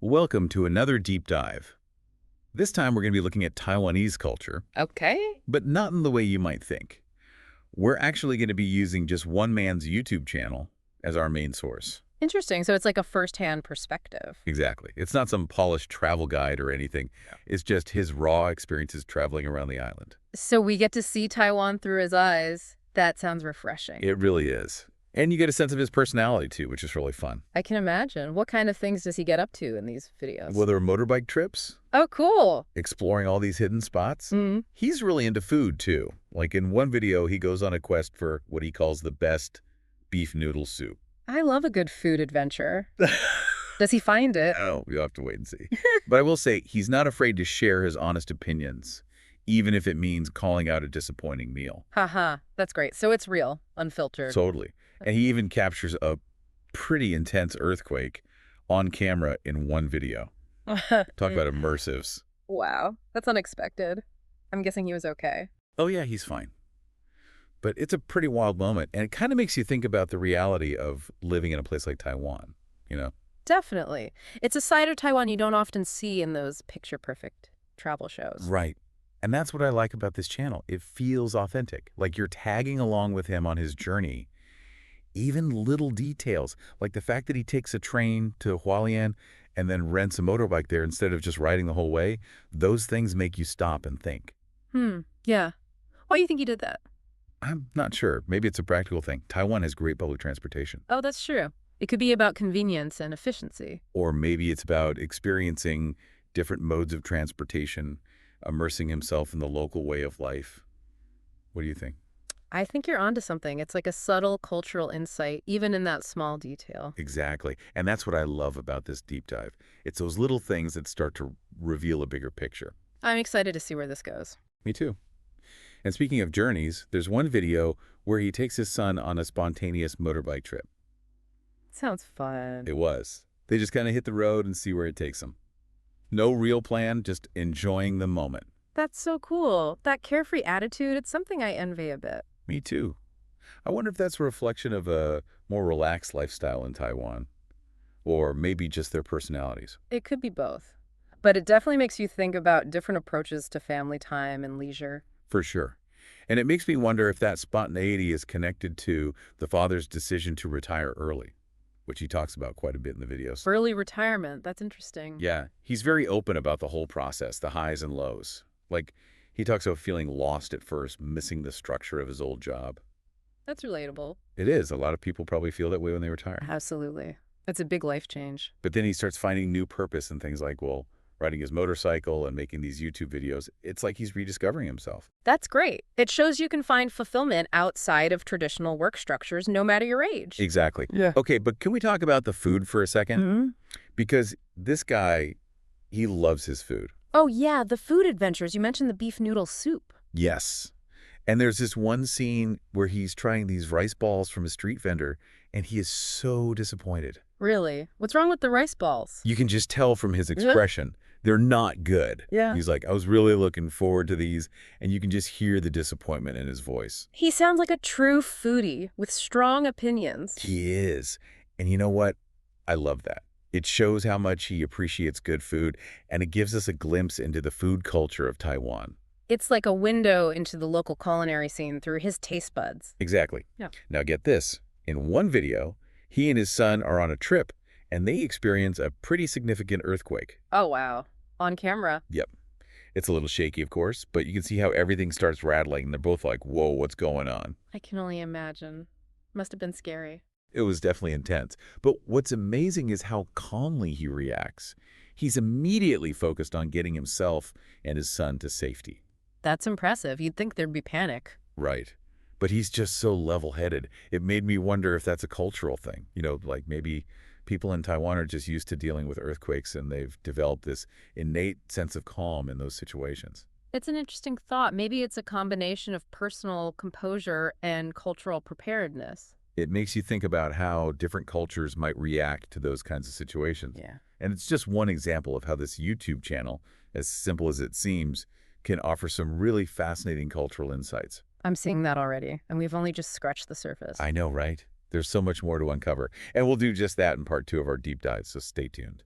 Welcome to another deep dive. This time we're going to be looking at Taiwanese culture, Okay. but not in the way you might think. We're actually going to be using just one man's YouTube channel as our main source. Interesting. So it's like a first-hand perspective. Exactly. It's not some polished travel guide or anything. It's just his raw experiences traveling around the island. So we get to see Taiwan through his eyes. That sounds refreshing. It really is. And you get a sense of his personality, too, which is really fun. I can imagine. What kind of things does he get up to in these videos? Well, there are motorbike trips, Oh, cool. exploring all these hidden spots. Mm. He's really into food, too. Like in one video, he goes on a quest for what he calls the best beef noodle soup. I love a good food adventure. Does he find it? Oh, you'll have to wait and see. But I will say, he's not afraid to share his honest opinions, even if it means calling out a disappointing meal. Haha. That's great. So it's real, unfiltered. Totally. And he even captures a pretty intense earthquake on camera in one video. Talk about immersives. Wow. That's unexpected. I'm guessing he was okay. Oh, yeah, he's fine. But it's a pretty wild moment, and it kind of makes you think about the reality of living in a place like Taiwan, you know? Definitely. It's a side of Taiwan you don't often see in those picture-perfect travel shows. Right. And that's what I like about this channel. It feels authentic, like you're tagging along with him on his journey. Even little details, like the fact that he takes a train to Hualien and then rents a motorbike there instead of just riding the whole way, those things make you stop and think. Yeah. Why do you think he did that? I'm not sure. Maybe it's a practical thing. Taiwan has great public transportation. Oh, that's true. It could be about convenience and efficiency. Or maybe it's about experiencing different modes of transportation, immersing himself in the local way of life. What do you think? I think you're onto something. It's like a subtle cultural insight, even in that small detail. Exactly. And that's what I love about this deep dive. It's those little things that start to reveal a bigger picture. I'm excited to see where this goes. Me too. And speaking of journeys, there's one video where he takes his son on a spontaneous motorbike trip. Sounds fun. It was. They just kind of hit the road and see where it takes them. No real plan, just enjoying the moment. That's so cool. That carefree attitude, it's something I envy a bit. Me too. I wonder if that's a reflection of a more relaxed lifestyle in Taiwan, or maybe just their personalities. It could be both. But it definitely makes you think about different approaches to family time and leisure. For sure. And it makes me wonder if that spontaneity is connected to the father's decision to retire early, which he talks about quite a bit in the videos. Early retirement, that's interesting. Yeah, he's very open about the whole process, the highs and lows. Like, he talks about feeling lost at first, missing the structure of his old job. That's relatable. It is. A lot of people probably feel that way when they retire. Absolutely. That's a big life change. But then he starts finding new purpose in things like, well, riding his motorcycle and making these YouTube videos. It's like he's rediscovering himself. That's great. It shows you can find fulfillment outside of traditional work structures, no matter your age. Exactly. Yeah. Okay, but can we talk about the food for a second? Because this guy, he loves his food. Oh, yeah, the food adventures. You mentioned the beef noodle soup. Yes. And there's this one scene where he's trying these rice balls from a street vendor, and he is so disappointed. Really? What's wrong with the rice balls? You can just tell from his expression. They're not good. Yeah. He's like, I was really looking forward to these, and you can just hear the disappointment in his voice. He sounds like a true foodie with strong opinions. He is. And you know what? I love that. It shows how much he appreciates good food, and it gives us a glimpse into the food culture of Taiwan. It's like a window into the local culinary scene through his taste buds. Exactly. Yeah. Now get this. In one video, he and his son are on a trip, and they experience a pretty significant earthquake. Oh, wow. On camera. Yep. It's a little shaky, of course, but you can see how everything starts rattling, and they're both like, whoa, what's going on? I can only imagine. Must have been scary. It was definitely intense. But what's amazing is how calmly he reacts. He's immediately focused on getting himself and his son to safety. That's impressive. You'd think there'd be panic. Right. But he's just so level-headed. It made me wonder if that's a cultural thing. You know, like maybe people in Taiwan are just used to dealing with earthquakes, and they've developed this innate sense of calm in those situations. It's an interesting thought. Maybe it's a combination of personal composure and cultural preparedness. It makes you think about how different cultures might react to those kinds of situations. Yeah. And it's just one example of how this YouTube channel, as simple as it seems, can offer some really fascinating cultural insights. I'm seeing that already, and we've only just scratched the surface. I know, right? There's so much more to uncover. And we'll do just that in part 2 of our deep dive, so stay tuned.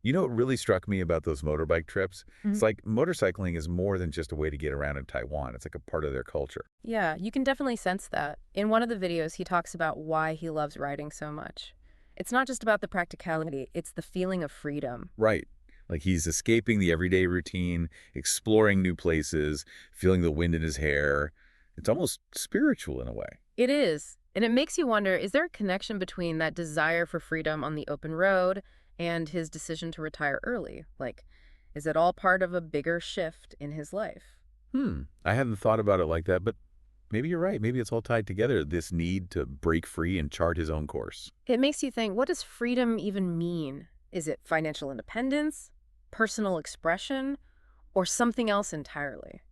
You know what really struck me about those motorbike trips? It's Mhm. like motorcycling is more than just a way to get around in Taiwan. It's like a part of their culture. Yeah, you can definitely sense that. In one of the videos, he talks about why he loves riding so much. It's not just about the practicality, it's the feeling of freedom. Right. Like he's escaping the everyday routine, exploring new places, feeling the wind in his hair. It's almost spiritual in a way. It is. And it makes you wonder, is there a connection between that desire for freedom on the open road and his decision to retire early? Like, is it all part of a bigger shift in his life? I hadn't thought about it like that, but maybe you're right. Maybe it's all tied together, this need to break free and chart his own course. It makes you think, what does freedom even mean? Is it financial independence, personal expression, or something else entirely?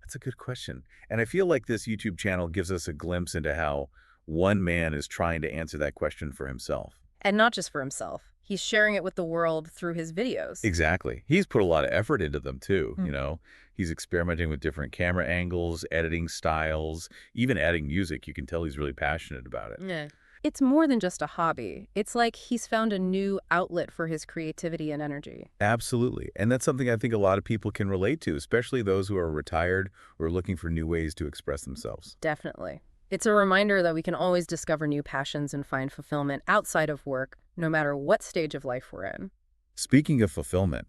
That's a good question. And I feel like this YouTube channel gives us a glimpse into how one man is trying to answer that question for himself. And not just for himself. He's sharing it with the world through his videos. Exactly. He's put a lot of effort into them too, Mm. He's experimenting with different camera angles, editing styles, even adding music. You can tell he's really passionate about it. Yeah. It's more than just a hobby. It's like he's found a new outlet for his creativity and energy. Absolutely. And that's something I think a lot of people can relate to, especially those who are retired or looking for new ways to express themselves. Definitely. It's a reminder that we can always discover new passions and find fulfillment outside of work, no matter what stage of life we're in. Speaking of fulfillment,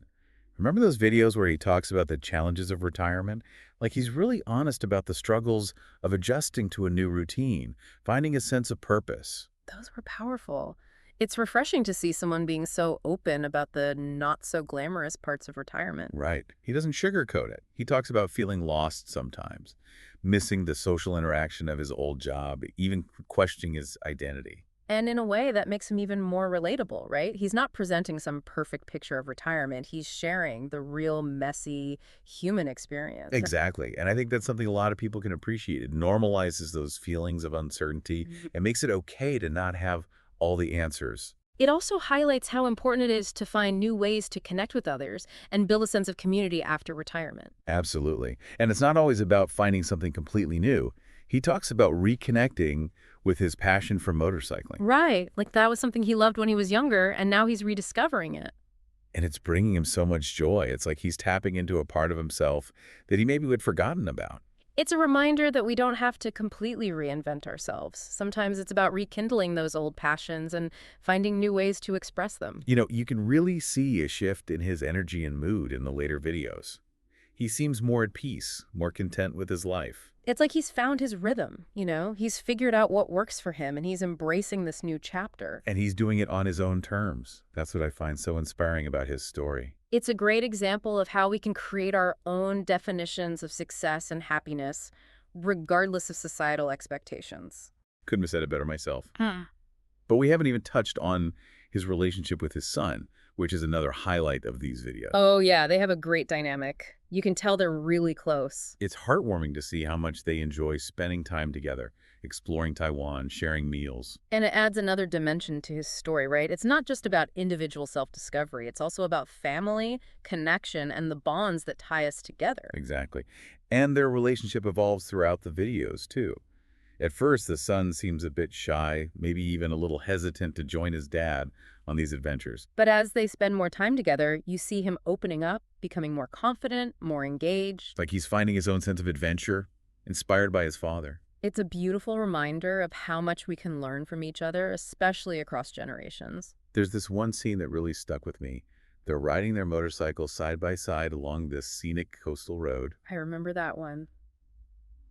remember those videos where he talks about the challenges of retirement? Like he's really honest about the struggles of adjusting to a new routine, finding a sense of purpose. Those were powerful. It's refreshing to see someone being so open about the not so glamorous parts of retirement. Right. He doesn't sugarcoat it. He talks about feeling lost sometimes, missing the social interaction of his old job, even questioning his identity. And in a way that makes him even more relatable, right? He's not presenting some perfect picture of retirement. He's sharing the real messy human experience. Exactly. And I think that's something a lot of people can appreciate. It normalizes those feelings of uncertainty Mhm. and makes it okay to not have all the answers. It also highlights how important it is to find new ways to connect with others and build a sense of community after retirement. Absolutely. And it's not always about finding something completely new. He talks about reconnecting with his passion for motorcycling. Right. Like that was something he loved when he was younger, and now he's rediscovering it. And it's bringing him so much joy. It's like he's tapping into a part of himself that he maybe had forgotten about. It's a reminder that we don't have to completely reinvent ourselves. Sometimes it's about rekindling those old passions and finding new ways to express them. You can really see a shift in his energy and mood in the later videos. He seems more at peace, more content with his life. It's like he's found his rhythm. He's figured out what works for him and he's embracing this new chapter. And he's doing it on his own terms. That's what I find so inspiring about his story. It's a great example of how we can create our own definitions of success and happiness, regardless of societal expectations. Couldn't have said it better myself. But we haven't even touched on his relationship with his son, which is another highlight of these videos. Oh, yeah, they have a great dynamic. You can tell they're really close. It's heartwarming to see how much they enjoy spending time together, exploring Taiwan, sharing meals. And it adds another dimension to his story, right? It's not just about individual self-discovery. It's also about family, connection, and the bonds that tie us together. Exactly. And their relationship evolves throughout the videos, too. At first, the son seems a bit shy, maybe even a little hesitant to join his dad on these adventures. But as they spend more time together, you see him opening up, becoming more confident, more engaged. Like he's finding his own sense of adventure, inspired by his father. It's a beautiful reminder of how much we can learn from each other, especially across generations. There's this one scene that really stuck with me. They're riding their motorcycles side by side along this scenic coastal road. I remember that one.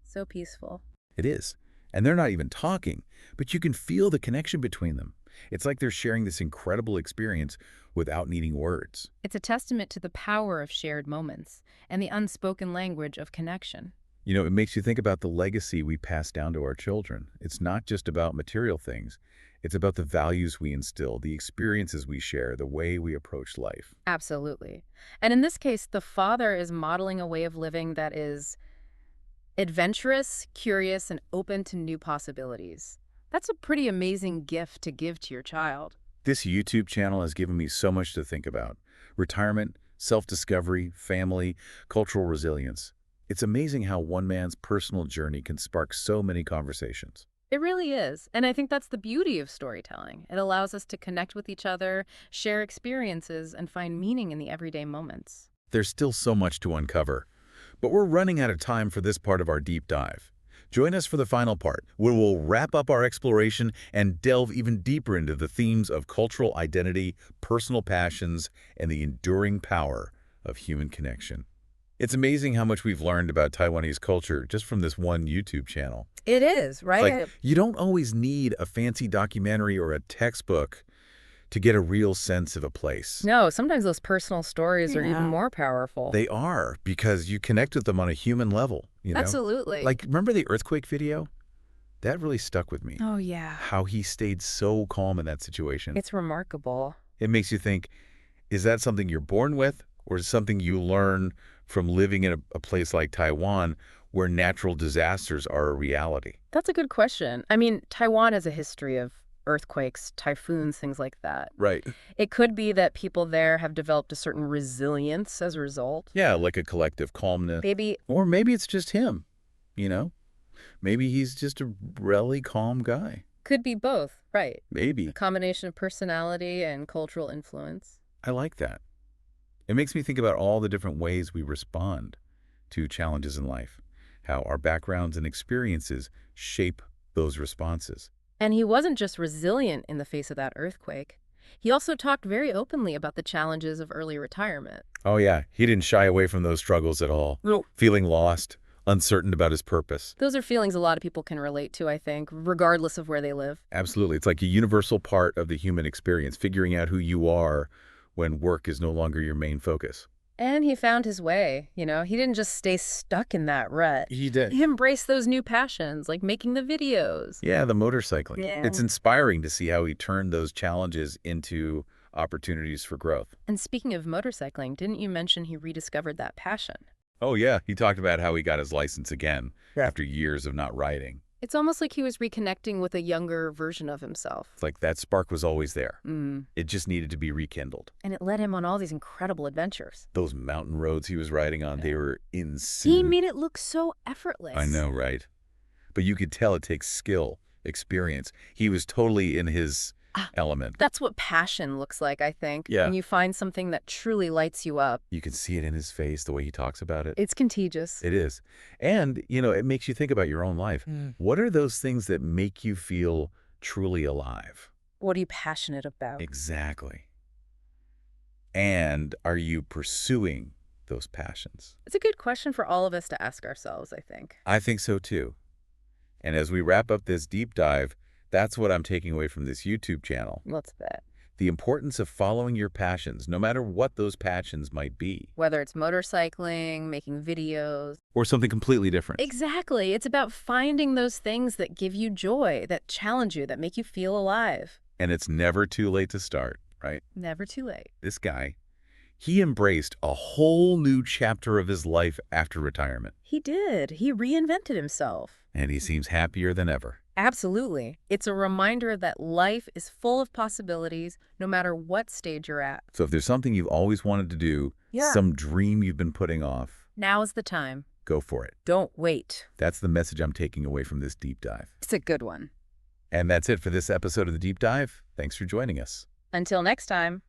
So peaceful. It is. And they're not even talking, but you can feel the connection between them. It's like they're sharing this incredible experience without needing words. It's a testament to the power of shared moments and the unspoken language of connection. It makes you think about the legacy we pass down to our children. It's not just about material things. It's about the values we instill, the experiences we share, the way we approach life. Absolutely. And in this case, the father is modeling a way of living that is adventurous, curious, and open to new possibilities. That's a pretty amazing gift to give to your child. This YouTube channel has given me so much to think about. Retirement, self-discovery, family, cultural resilience. It's amazing how one man's personal journey can spark so many conversations. It really is. And I think that's the beauty of storytelling. It allows us to connect with each other, share experiences, and find meaning in the everyday moments. There's still so much to uncover, but we're running out of time for this part of our deep dive. Join us for the final part, where we'll wrap up our exploration and delve even deeper into the themes of cultural identity, personal passions, and the enduring power of human connection. It's amazing how much we've learned about Taiwanese culture just from this one YouTube channel. It is, right? Like, you don't always need a fancy documentary or a textbook to get a real sense of a place. No, sometimes those personal stories are even more powerful. They are, because you connect with them on a human level, Absolutely. Like, remember the earthquake video? That really stuck with me. Oh, yeah. How he stayed so calm in that situation. It's remarkable. It makes you think, is that something you're born with, or is it something you learn from living in a place like Taiwan where natural disasters are a reality? That's a good question. I mean, Taiwan has a history of earthquakes, typhoons, things like that. Right. It could be that people there have developed a certain resilience as a result. Yeah, like a collective calmness. Maybe. Or maybe it's just him, you know? Maybe he's just a really calm guy. Could be both, right. Maybe. A combination of personality and cultural influence. I like that. It makes me think about all the different ways we respond to challenges in life, how our backgrounds and experiences shape those responses. And he wasn't just resilient in the face of that earthquake. He also talked very openly about the challenges of early retirement. Oh yeah, he didn't shy away from those struggles at all. No. Feeling lost, uncertain about his purpose. Those are feelings a lot of people can relate to, I think, regardless of where they live. Absolutely. It's like a universal part of the human experience, figuring out who you are when work is no longer your main focus. And he found his way, He didn't just stay stuck in that rut. He did. He embraced those new passions, like making the videos. Yeah, the motorcycling. Yeah. It's inspiring to see how he turned those challenges into opportunities for growth. And speaking of motorcycling, didn't you mention he rediscovered that passion? Oh yeah, he talked about how he got his license again after years of not riding. It's almost like he was reconnecting with a younger version of himself. It's like that spark was always there. Mm. It just needed to be rekindled. And it led him on all these incredible adventures. Those mountain roads he was riding on, they were insane. He made it look so effortless. I know, right? But you could tell it takes skill, experience. He was totally in his element. That's what passion looks like, I think. Yeah. When you find something that truly lights you up. You can see it in his face, the way he talks about it. It's contagious. It is. And, it makes you think about your own life. What are those things that make you feel truly alive? What are you passionate about? Exactly. And are you pursuing those passions? It's a good question for all of us to ask ourselves, I think. I think so too. And as we wrap up this deep dive, that's what I'm taking away from this YouTube channel. Let's bet. The importance of following your passions, no matter what those passions might be. Whether it's motorcycling, making videos. Or something completely different. Exactly. It's about finding those things that give you joy, that challenge you, that make you feel alive. And it's never too late to start, right? Never too late. This guy, he embraced a whole new chapter of his life after retirement. He did. He reinvented himself. And he seems happier than ever. Absolutely. It's a reminder that life is full of possibilities, no matter what stage you're at. So if there's something you've always wanted to do, some dream you've been putting off, now is the time. go for it. Don't wait. That's the message I'm taking away from this deep dive. It's a good one. And that's it for this episode of The Deep Dive. Thanks for joining us. Until next time.